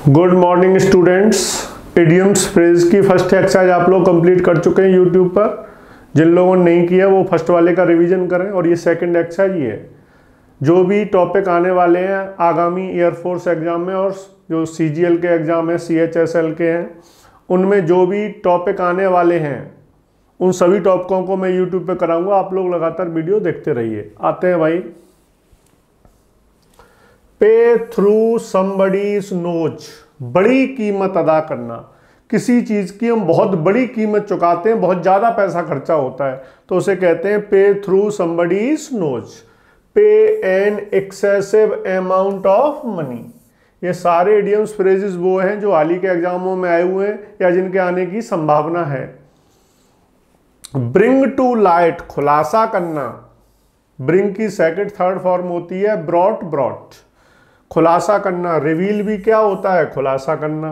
Good morning students. Idioms phrase की first exercise आप लोग कंप्लीट कर चुके हैं यूट्यूब पर। जिन लोगों ने नहीं किया वो फर्स्ट वाले का रिवीजन करें। और ये सेकंड एक्सरसाइज ही है। जो भी टॉपिक आने वाले हैं आगामी एयरफोर्स एग्जाम में और जो CGL के एग्जाम है CHSL के हैं, उनमें जो भी टॉपिक आने वाले हैं उन सभी टॉपिकों को मैं यूट्यूब पे कराऊंगा। आप लोग लगातार वीडियो देखते रहिए। आते हैं भाई, पे थ्रू समबडीज नोज, बड़ी कीमत अदा करना। किसी चीज की हम बहुत बड़ी कीमत चुकाते हैं, बहुत ज्यादा पैसा खर्चा होता है, तो उसे कहते हैं पे थ्रू समबडीज नोज, पे an excessive amount of money. ये सारे इडियम्स फ्रेजेस वो हैं जो हाल ही के एग्जामों में आए हुए हैं या जिनके आने की संभावना है। ब्रिंग टू लाइट, खुलासा करना। ब्रिंग की सेकंड थर्ड फॉर्म होती है ब्रॉट, ब्रॉट खुलासा करना। रिवील भी क्या होता है? खुलासा करना।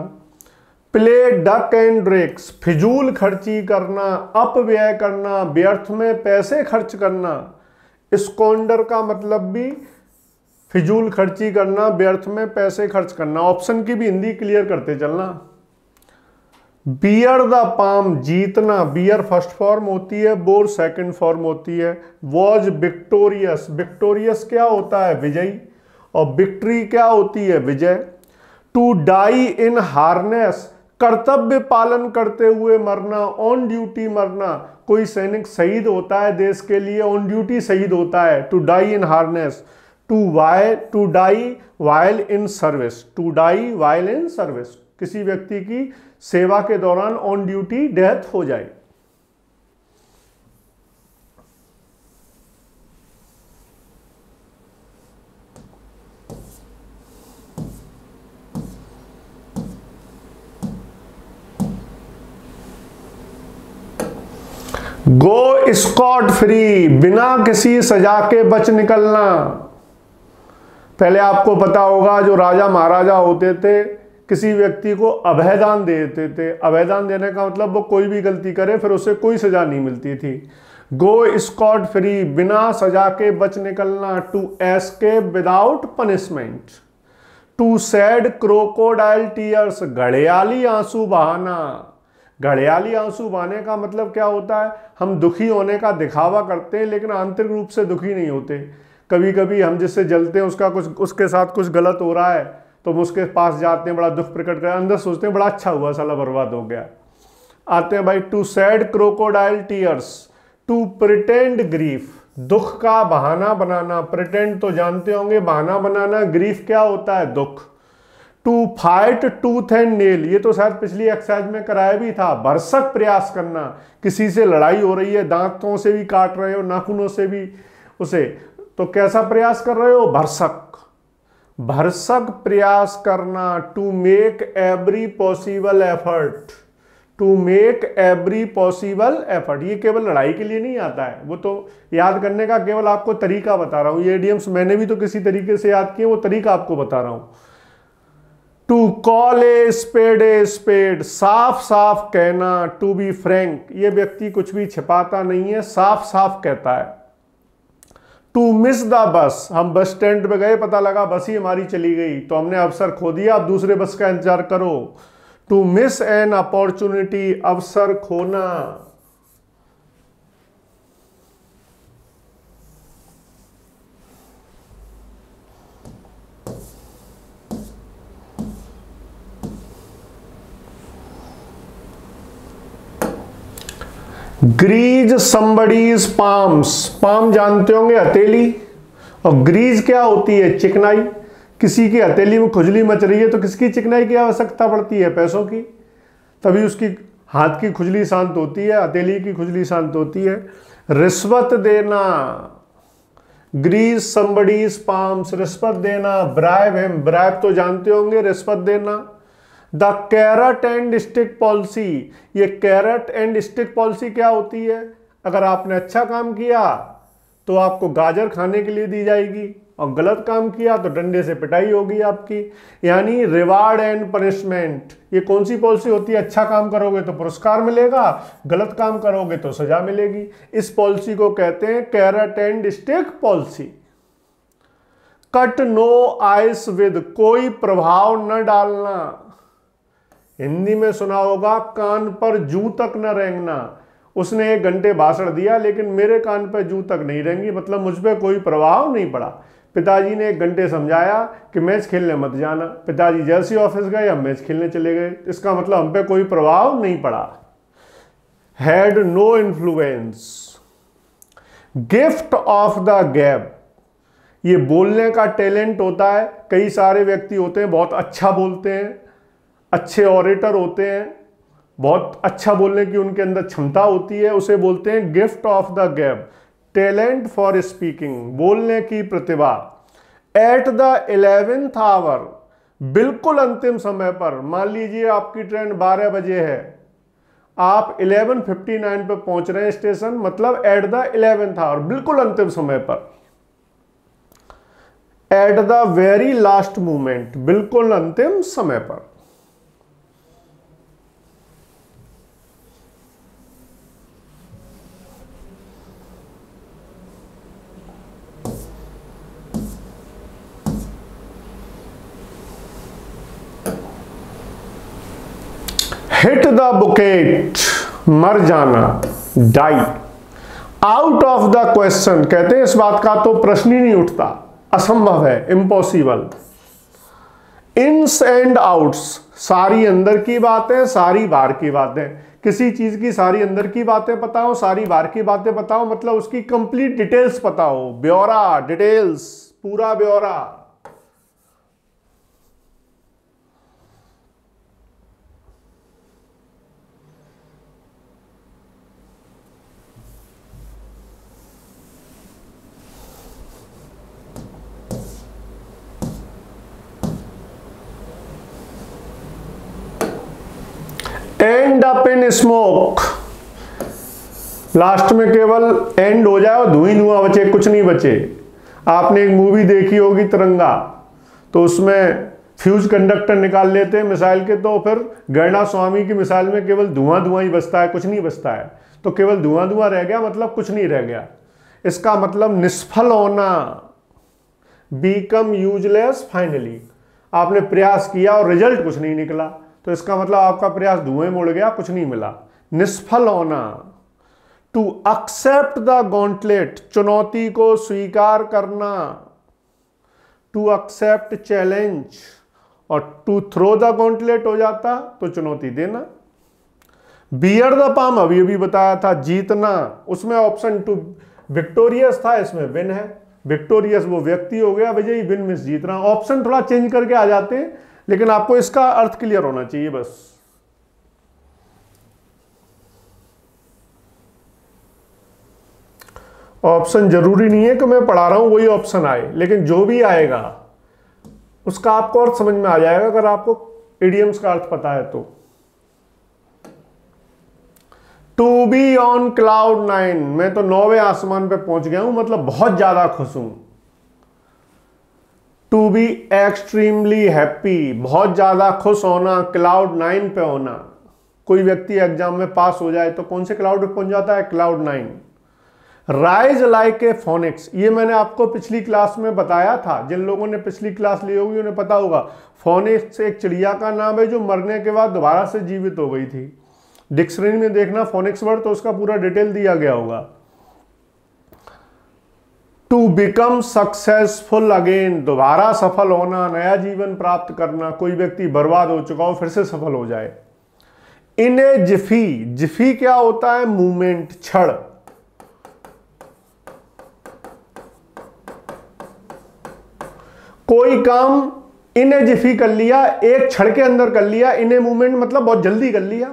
प्ले डक एंड ड्रेक्स, फिजूल खर्ची करना, अपव्यय करना, व्यर्थ में पैसे खर्च करना। स्क्वांडर का मतलब भी फिजूल खर्ची करना, व्यर्थ में पैसे खर्च करना। ऑप्शन की भी हिंदी क्लियर करते चलना। बियर द पाम, जीतना। बियर फर्स्ट फॉर्म होती है, बोर सेकंड फॉर्म होती है। वॉज विक्टोरियस, विक्टोरियस क्या होता है? विजयी। और विक्ट्री क्या होती है? विजय। टू डाई इन हार्नेस, कर्तव्य पालन करते हुए मरना, ऑन ड्यूटी मरना। कोई सैनिक शहीद होता है देश के लिए, ऑन ड्यूटी शहीद होता है। To die in harness. To die while in service, to die while in service, किसी व्यक्ति की सेवा के दौरान ऑन ड्यूटी डेथ हो जाए। गो स्कॉट फ्री, बिना किसी सजा के बच निकलना। पहले आपको पता होगा जो राजा महाराजा होते थे किसी व्यक्ति को अभयदान देते थे। अभयदान देने का मतलब वो कोई भी गलती करे फिर उसे कोई सजा नहीं मिलती थी। गो स्कॉट फ्री, बिना सजा के बच निकलना। To escape without punishment. To shed crocodile tears, घड़ियाली आंसू बहाना। घड़ियाली आंसू बहाने का मतलब क्या होता है? हम दुखी होने का दिखावा करते हैं लेकिन आंतरिक रूप से दुखी नहीं होते। कभी कभी हम जिससे जलते हैं उसके साथ कुछ गलत हो रहा है तो हम उसके पास जाते हैं, बड़ा दुख प्रकट कर, अंदर सोचते हैं बड़ा अच्छा हुआ, साला बर्बाद हो गया। आते हैं भाई, to shed crocodile tears, to pretend grief, दुख का बहाना बनाना। प्रिटेंड तो जानते होंगे, बहाना बनाना। ग्रीफ क्या होता है? दुख। To fight tooth and nail, ये तो शायद पिछली एक्सरसाइज में कराया भी था। भरसक प्रयास करना, किसी से लड़ाई हो रही है, दांतों से भी काट रहे हो, नाखूनों से भी उसे, तो कैसा प्रयास कर रहे हो? भरसक। भरसक प्रयास करना। To make every possible effort, to make every possible effort. ये केवल लड़ाई के लिए नहीं आता है, वो तो याद करने का केवल आपको तरीका बता रहा हूं। ये इडियम्स मैंने भी तो किसी तरीके से याद किए, वो तरीका आपको बता रहा हूं। टू कॉल ए स्पेड, साफ साफ कहना। टू बी फ्रैंक, ये व्यक्ति कुछ भी छिपाता नहीं है, साफ साफ कहता है। टू मिस द बस, हम बस स्टैंड पे गए, पता लगा बस ही हमारी चली गई तो हमने अवसर खो दिया, अब दूसरे बस का इंतजार करो। टू मिस एन अपॉर्चुनिटी, अवसर खोना। ग्रीज समबडीज पाम्स, पाम जानते होंगे हथेली, और ग्रीज क्या होती है? चिकनाई। किसी की हथेली में खुजली मच रही है तो किसकी चिकनाई की आवश्यकता पड़ती है? पैसों की। तभी उसकी हाथ की खुजली शांत होती है, हथेली की खुजली शांत होती है। रिश्वत देना। ग्रीज समबडीज पाम्स, रिश्वत देना। ब्राइब हिम, ब्राइब तो जानते होंगे, रिश्वत देना। The carat and stick policy, ये कैरेट एंड स्टिक पॉलिसी क्या होती है? अगर आपने अच्छा काम किया तो आपको गाजर खाने के लिए दी जाएगी और गलत काम किया तो डंडे से पिटाई होगी आपकी। यानी रिवार्ड एंड पनिशमेंट। ये कौन सी पॉलिसी होती है? अच्छा काम करोगे तो पुरस्कार मिलेगा, गलत काम करोगे तो सजा मिलेगी। इस पॉलिसी को कहते हैं carrot and stick policy. Cut no ice with, कोई प्रभाव न डालना। हिंदी में सुना होगा कान पर जू तक न रेंगना। उसने 1 घंटे भाषण दिया लेकिन मेरे कान पर जू तक नहीं रेंगी, मतलब मुझ पर कोई प्रभाव नहीं पड़ा। पिताजी ने 1 घंटे समझाया कि मैच खेलने मत जाना। पिताजी जैसे ऑफिस गए हम मैच खेलने चले गए। इसका मतलब हम पे कोई प्रभाव नहीं पड़ा। Had no influence. Gift of the gab, ये बोलने का टैलेंट होता है। कई सारे व्यक्ति होते हैं बहुत अच्छा बोलते हैं, अच्छे ऑरेटर होते हैं, बहुत अच्छा बोलने की उनके अंदर क्षमता होती है, उसे बोलते हैं गिफ्ट ऑफ द गैब, टैलेंट फॉर स्पीकिंग, बोलने की प्रतिभा। एट द 11th आवर, बिल्कुल अंतिम समय पर। मान लीजिए आपकी ट्रेन 12 बजे है, आप 11:59 पर पहुंच रहे हैं स्टेशन, मतलब एट द 11th आवर, बिल्कुल अंतिम समय पर। At the very last moment, बिल्कुल अंतिम समय पर। हिट द बुकेट, मर जाना, die. Out of the question, कहते हैं इस बात का तो प्रश्न ही नहीं उठता, असंभव है, इम्पॉसिबल। इन्स एंड आउट्स, सारी अंदर की बातें, सारी बाहर की बातें। किसी चीज की सारी अंदर की बातें पता हो, सारी बाहर की बातें पता हो, मतलब उसकी कंप्लीट डिटेल्स पता हो, ब्यौरा, डिटेल्स, पूरा ब्यौरा। And up in smoke, last में केवल एंड हो जाए और धुआं धुआं बचे, कुछ नहीं बचे। आपने एक मूवी देखी होगी तिरंगा, तो उसमें फ्यूज कंडक्टर निकाल लेते हैं मिसाइल के, तो फिर गैंडा स्वामी की मिसाइल में केवल धुआं धुआं ही बचता है, कुछ नहीं बचता है। तो केवल धुआं धुआं रह गया, मतलब कुछ नहीं रह गया। इसका मतलब निष्फल होना, बीकम यूजलेस फाइनली। आपने प्रयास किया और रिजल्ट कुछ नहीं निकला, तो इसका मतलब आपका प्रयास धुएं में उड़ गया, कुछ नहीं मिला। निष्फल होना। टू एक्सेप्ट द गॉन्टलेट, चुनौती को स्वीकार करना। टू एक्सेप्ट चैलेंज, और टू थ्रो द गॉन्टलेट हो जाता तो चुनौती देना। बियर द पाम, अभी अभी बताया था, जीतना। उसमें ऑप्शन 2 विक्टोरियस था, इसमें विन है। विक्टोरियस वो व्यक्ति हो गया विजयी, विन मिस जीतना। ऑप्शन थोड़ा चेंज करके आ जाते हैं, लेकिन आपको इसका अर्थ क्लियर होना चाहिए बस। ऑप्शन जरूरी नहीं है कि मैं पढ़ा रहा हूं वही ऑप्शन आए, लेकिन जो भी आएगा उसका आपको अर्थ समझ में आ जाएगा अगर आपको इडियम्स का अर्थ पता है तो। टू बी ऑन क्लाउड 9, मैं तो 9वें आसमान पे पहुंच गया हूं, मतलब बहुत ज्यादा खुश हूं। टू बी एक्सट्रीमली हैप्पी, बहुत ज्यादा खुश होना, क्लाउड 9 पे होना। कोई व्यक्ति एग्जाम में पास हो जाए तो कौन से क्लाउड पे पहुंच जाता है? Cloud 9। Rise like a phoenix, ये मैंने आपको पिछली क्लास में बताया था। जिन लोगों ने पिछली क्लास ली होगी उन्हें पता होगा। फोनिक्स एक चिड़िया का नाम है जो मरने के बाद दोबारा से जीवित हो गई थी। डिक्शनरी में देखना फोनिक्स वर्ड, तो उसका पूरा डिटेल दिया गया होगा। टू बिकम सक्सेसफुल अगेन, दोबारा सफल होना, नया जीवन प्राप्त करना। कोई व्यक्ति बर्बाद हो चुका हो फिर से सफल हो जाए। इन ए जिफी, जिफी क्या होता है? मूवमेंट, क्षण। कोई काम इन ए जिफी कर लिया, एक क्षण के अंदर कर लिया। इन ए मूवमेंट मतलब बहुत जल्दी कर लिया।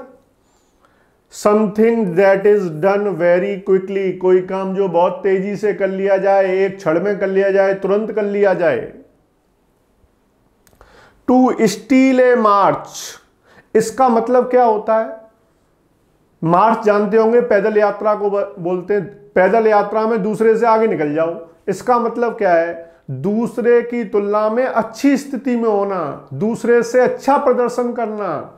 Something that is done very quickly, कोई काम जो बहुत तेजी से कर लिया जाए, एक क्षण में कर लिया जाए, तुरंत कर लिया जाए। टू स्टील ए मार्च, इसका मतलब क्या होता है? मार्च जानते होंगे, पैदल यात्रा को बोलते हैं। पैदल यात्रा में दूसरे से आगे निकल जाओ। इसका मतलब क्या है? दूसरे की तुलना में अच्छी स्थिति में होना, दूसरे से अच्छा प्रदर्शन करना।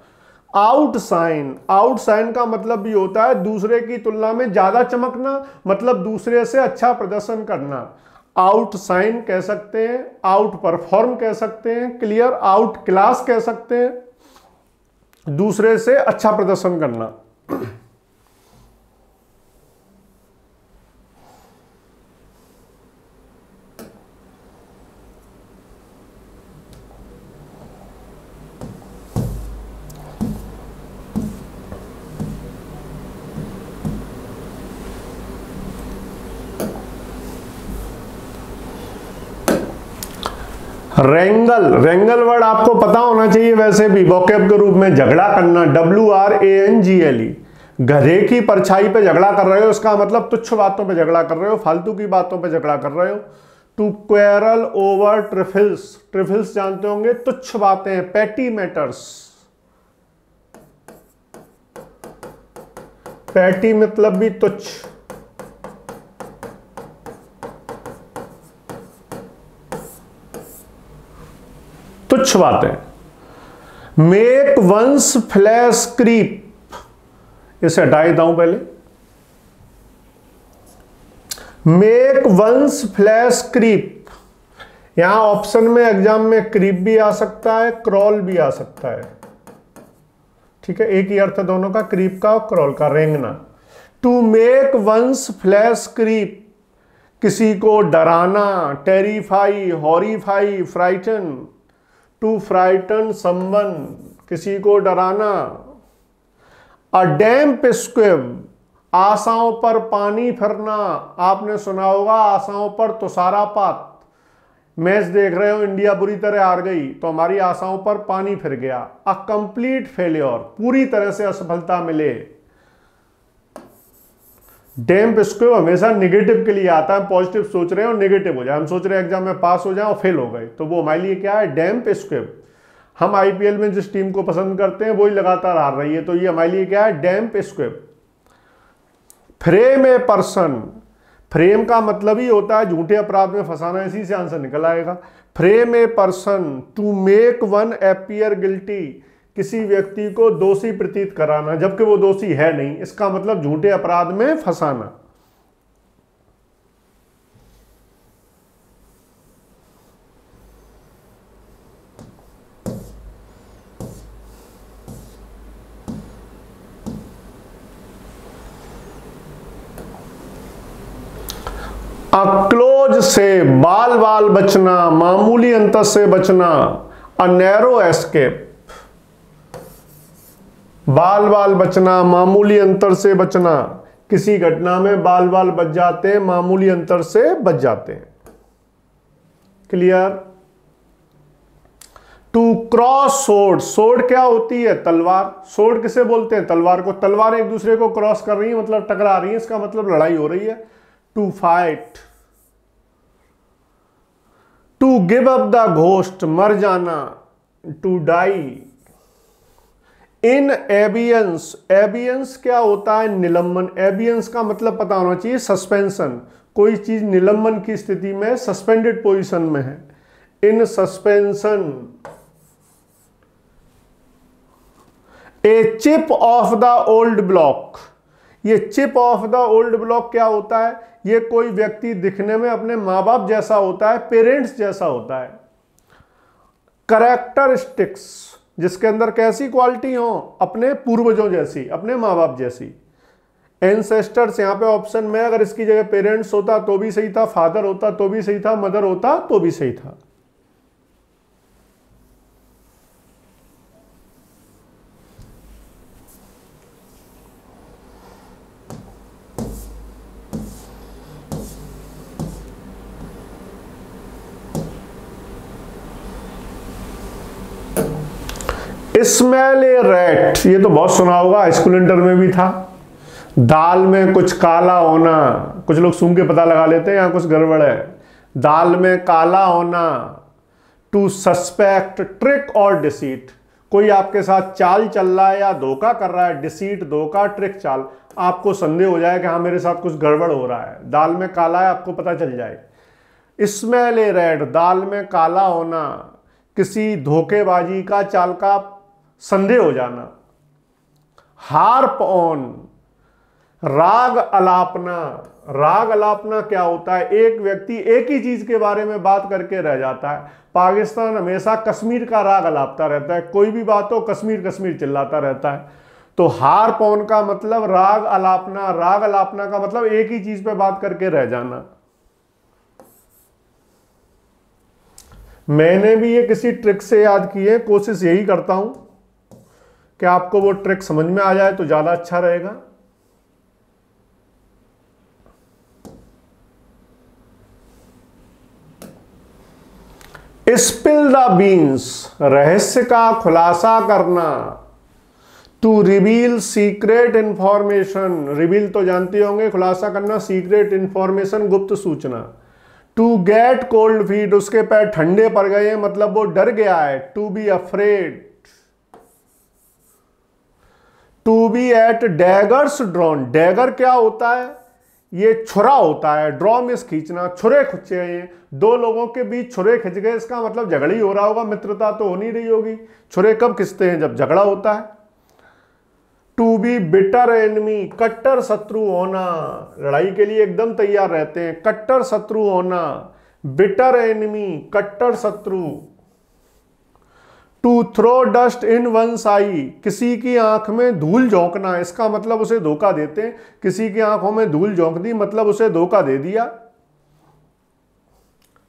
आउटशाइन, आउटशाइन का मतलब भी होता है दूसरे की तुलना में ज्यादा चमकना, मतलब दूसरे से अच्छा प्रदर्शन करना। आउट साइन कह सकते हैं, आउट परफॉर्म कह सकते हैं, क्लियर आउट क्लास कह सकते हैं, दूसरे से अच्छा प्रदर्शन करना। रेंगल, रेंगल वर्ड आपको पता होना चाहिए वैसे भी वोकैब के रूप में। झगड़ा करना, WRANGLE, गधे की परछाई पे झगड़ा कर रहे हो, इसका मतलब तुच्छ बातों पे झगड़ा कर रहे हो, फालतू की बातों पे झगड़ा कर रहे हो। टू क्वेरल ओवर ट्रिफिल्स, ट्रिफिल्स जानते होंगे, तुच्छ बातें, पैटी मैटर्स। पैटी मतलब भी तुच्छ। तुच्छ बातें। मेक वंस फ्लैश क्रीप, इसे हटा देता हूं पहले। मेक वंस फ्लैश क्रीप, यहां ऑप्शन में एग्जाम में क्रीप भी आ सकता है, क्रॉल भी आ सकता है, ठीक है, एक ही अर्थ है दोनों का, क्रीप का और क्रॉल का, रेंगना। To make one's flesh creep, किसी को डराना, terrify, horrify, frighten. To frighten someone, किसी को डराना। अ डैम्प स्क्विब, आशाओं पर पानी फिरना, आपने सुना होगा आशाओं पर तुषारापात। मैच देख रहे हो, इंडिया बुरी तरह हार गई तो हमारी आशाओं पर पानी फिर गया। अ कंप्लीट फेलियर, पूरी तरह से असफलता मिले। डैम्प स्क्विब हमेशा नेगेटिव के लिए आता है, पॉजिटिव सोच रहे हैं और नेगेटिव हो जाए। हम सोच रहे हैं एग्जाम में पास हो जाए और फेल हो गए, तो वो हमारे लिए क्या है, डैम्प स्क्विब। हम आईपीएल में जिस टीम को पसंद करते हैं वही लगातार हार रही है, तो ये हमारे लिए क्या है, damp squib. Frame a person, frame का मतलब ही होता है झूठे अपराध में फंसाना, इसी से आंसर निकल आएगा। Frame a person, to make one appear guilty, किसी व्यक्ति को दोषी प्रतीत कराना जबकि वो दोषी है नहीं, इसका मतलब झूठे अपराध में फंसाना। अक्लोज से बाल बाल बचना, मामूली अंतर से बचना। अ नैरो एस्केप, बाल बाल बचना, मामूली अंतर से बचना, किसी घटना में बाल बाल बच जाते हैं, मामूली अंतर से बच जाते हैं, clear. To cross sword, sword क्या होती है, तलवार। सोर्ड किसे बोलते हैं, तलवार को। तलवार एक दूसरे को क्रॉस कर रही है मतलब टकरा रही है, इसका मतलब लड़ाई हो रही है। To fight, to give up the ghost, मर जाना। To die. इन एबियंस, एबियंस क्या होता है, निलंबन। एबियंस का मतलब पता होना चाहिए, सस्पेंशन, कोई चीज निलंबन की स्थिति में, सस्पेंडेड पोजीशन में है। In suspension. A chip off the old block, ये chip off the old block क्या होता है, ये कोई व्यक्ति दिखने में अपने माँ बाप जैसा होता है, पेरेंट्स जैसा होता है। कैरेक्टरिस्टिक्स, जिसके अंदर कैसी क्वालिटी हो, अपने पूर्वजों जैसी, अपने माँ बाप जैसी। एंसेस्टर्स यहां पे ऑप्शन में, अगर इसकी जगह पेरेंट्स होता तो भी सही था, फादर होता तो भी सही था, मदर होता तो भी सही था। स्मेल ए रैट, ये तो बहुत सुना होगा, हाई स्कूल इंटर में भी था। दाल में कुछ काला होना, कुछ लोग सूंघ के पता लगा लेते हैं यहां कुछ गड़बड़ है। दाल में काला होना। टू सस्पेक्ट ट्रिक और डिसीट, कोई आपके साथ चाल चल रहा है या धोखा कर रहा है। डिसीट धोखा, ट्रिक चाल, आपको संदेह हो जाए कि हाँ मेरे साथ कुछ गड़बड़ हो रहा है। दाल में काला है, आपको पता चल जाए। स्मेल ए रेड, दाल में काला होना, किसी धोखेबाजी का, चाल का संदेह हो जाना। हार्प ऑन, राग अलापना, राग अलापना क्या होता है? एक व्यक्ति एक ही चीज के बारे में बात करके रह जाता है। पाकिस्तान हमेशा कश्मीर का राग अलापता रहता है, कोई भी बात हो कश्मीर कश्मीर चिल्लाता रहता है। तो हार पौन का मतलब राग अलापना, राग अलापना का मतलब एक ही चीज पे बात करके रह जाना। मैंने भी ये किसी ट्रिक से याद की है, कोशिश यही करता हूं कि आपको वो ट्रिक समझ में आ जाए तो ज्यादा अच्छा रहेगा। स्पिल द बीन्स, रहस्य का खुलासा करना। To reveal secret information, reveal तो जानते होंगे खुलासा करना, सीक्रेट इंफॉर्मेशन गुप्त सूचना। टू गेट कोल्ड फीट, उसके पैर ठंडे पड़ गए हैं मतलब वो डर गया है। To be afraid, to be at daggers drawn, dagger क्या होता है? ये छुरा होता है, ड्रॉ में खींचना, छुरे खिंचे गए, दो लोगों के बीच छुरे खिंच गए, इसका मतलब झगड़ा ही हो रहा होगा, मित्रता तो हो नहीं रही होगी। छुरे कब खिंचते हैं? जब झगड़ा होता है। टू बी बिटर एनिमी, कट्टर शत्रु होना, लड़ाई के लिए एकदम तैयार रहते हैं, कट्टर शत्रु होना। बिटर एनिमी, कट्टर शत्रु। To throw dust in one's eye, किसी की आंख में धूल झोंकना, इसका मतलब उसे धोखा देते हैं, किसी की आंखों में धूल झोंक दी मतलब उसे धोखा दे दिया।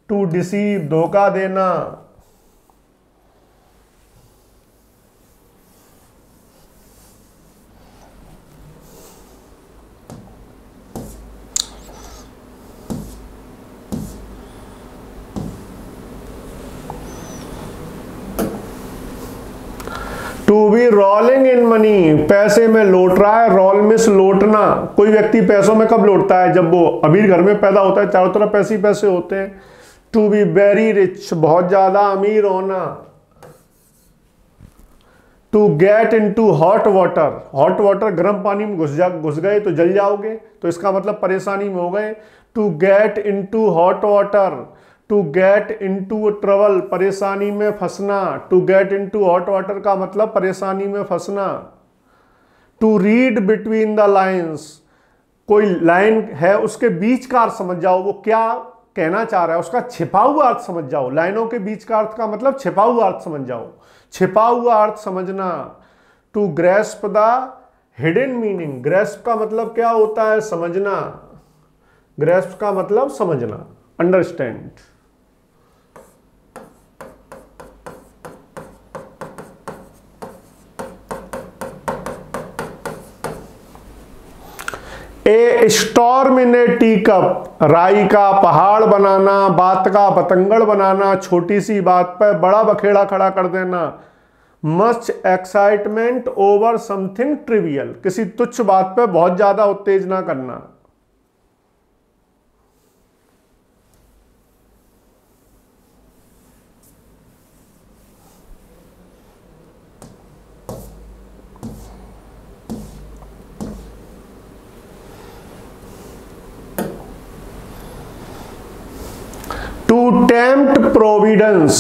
टू डिसीव, धोखा देना। To be rolling in money, पैसे में लौट रहा है, रोल मिस लौटना। कोई व्यक्ति पैसों में कब लौटता है? जब वो अमीर घर में पैदा होता है, चारों तरफ पैसे ही पैसे होते हैं। टू बी वेरी रिच, बहुत ज्यादा अमीर होना। To get into hot water, hot water गर्म पानी में घुस गए तो जल जाओगे, तो इसका मतलब परेशानी में हो गए। To get into hot water, to get into trouble, परेशानी में फंसना। To get into hot water का मतलब परेशानी में फंसना। To read between the lines, कोई लाइन है उसके बीच का अर्थ समझ जाओ, वो क्या कहना चाह रहा है, उसका छिपा हुआ अर्थ समझ जाओ। लाइनों के बीच का अर्थ का मतलब छिपा हुआ अर्थ समझ जाओ, छिपा हुआ अर्थ समझना। To grasp the hidden meaning, grasp का मतलब क्या होता है? समझना। ग्रेस्प का मतलब समझना, understand. A storm in A tea cup, राई का पहाड़ बनाना, बात का पतंगड़ बनाना, छोटी सी बात पर बड़ा बखेड़ा खड़ा कर देना। Much excitement over something trivial, किसी तुच्छ बात पर बहुत ज्यादा उत्तेजना करना। टू टेम्प्ट प्रोविडेंस,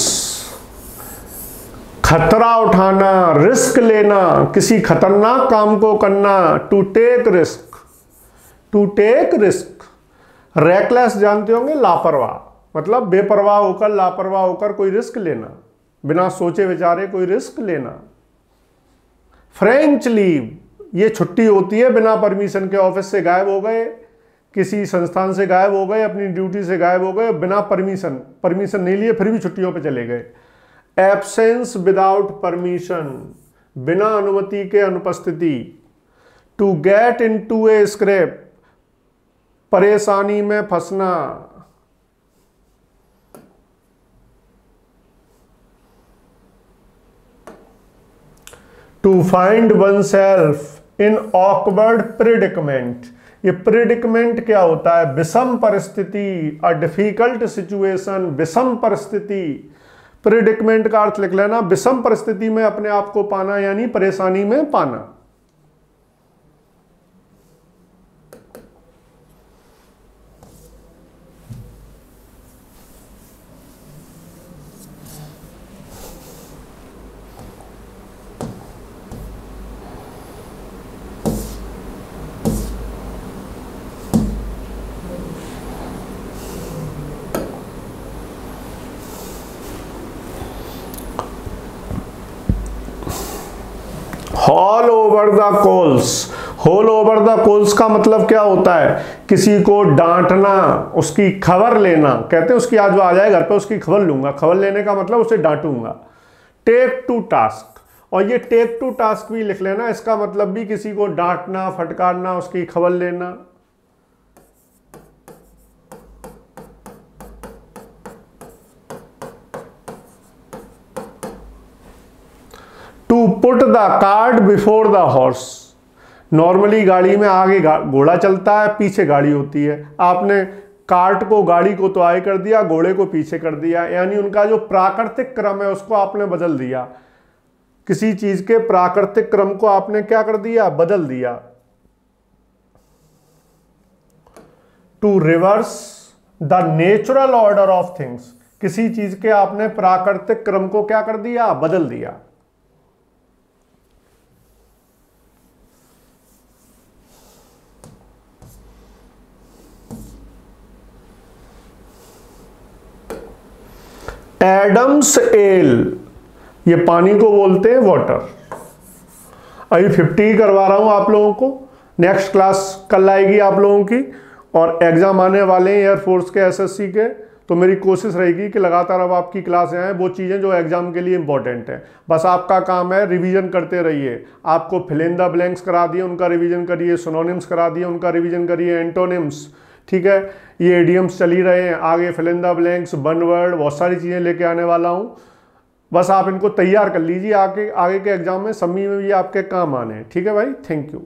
खतरा उठाना, रिस्क लेना, किसी खतरनाक काम को करना। To take risk, to take risk. Reckless जानते होंगे, लापरवाह, मतलब बेपरवाह होकर, लापरवाह होकर कोई रिस्क लेना, बिना सोचे विचारे कोई रिस्क लेना। फ्रेंच लीव, ये छुट्टी होती है बिना परमिशन के, ऑफिस से गायब हो गए, किसी संस्थान से गायब हो गए, अपनी ड्यूटी से गायब हो गए, बिना परमिशन नहीं लिए फिर भी छुट्टियों पे चले गए। एब्सेंस विदाउट परमिशन, बिना अनुमति के अनुपस्थिति। To get into a scrape, परेशानी में फंसना। To find oneself in awkward predicament, ये प्रेडिकमेंट क्या होता है? विषम परिस्थिति, अ डिफिकल्ट सिचुएशन, विषम परिस्थिति। प्रेडिकमेंट का अर्थ लिख लेना, विषम परिस्थिति में अपने आप को पाना, यानी परेशानी में पाना। Haul over the coals. Haul over the coals का मतलब क्या होता है? किसी को डांटना, उसकी खबर लेना। कहते हैं उसकी आज वो आ जाए घर पे, उसकी खबर लूंगा। खबर लेने का मतलब उसे डांटूंगा। टेक टू टास्क, और ये टेक टू टास्क भी लिख लेना, इसका मतलब भी किसी को डांटना, फटकारना, उसकी खबर लेना। To put the cart before the horse. Normally गाड़ी में आगे घोड़ा चलता है, पीछे गाड़ी होती है। आपने कार्ट को, गाड़ी को तो आगे कर दिया, घोड़े को पीछे कर दिया, यानी उनका जो प्राकृतिक क्रम है उसको आपने बदल दिया। किसी चीज के प्राकृतिक क्रम को आपने क्या कर दिया? बदल दिया। To reverse the natural order of things. किसी चीज के आपने प्राकृतिक क्रम को क्या कर दिया? बदल दिया। एडम्स एल, ये पानी को बोलते हैं वाटर। अभी 50 करवा रहा हूं आप लोगों को। नेक्स्ट क्लास कल आएगी आप लोगों की, और एग्जाम आने वाले हैं एयरफोर्स के, एसएससी के। तो मेरी कोशिश रहेगी कि लगातार अब आपकी क्लासें आए, वो चीज़ें जो एग्जाम के लिए इंपॉर्टेंट है। बस आपका काम है रिवीजन करते रहिए। आपको फिल इन द ब्लैंक्स करा दिए, उनका रिवीजन करिए। सिनोनिम्स करा दिए, उनका रिवीजन करिए। एंटोनिम्स, ठीक है, ये एडियम्स चल ही रहे हैं। आगे fill in the blanks, one word, बहुत सारी चीज़ें लेके आने वाला हूँ। बस आप इनको तैयार कर लीजिए, आगे के एग्जाम में, सम्मी में भी आपके काम आने हैं। ठीक है भाई, थैंक यू।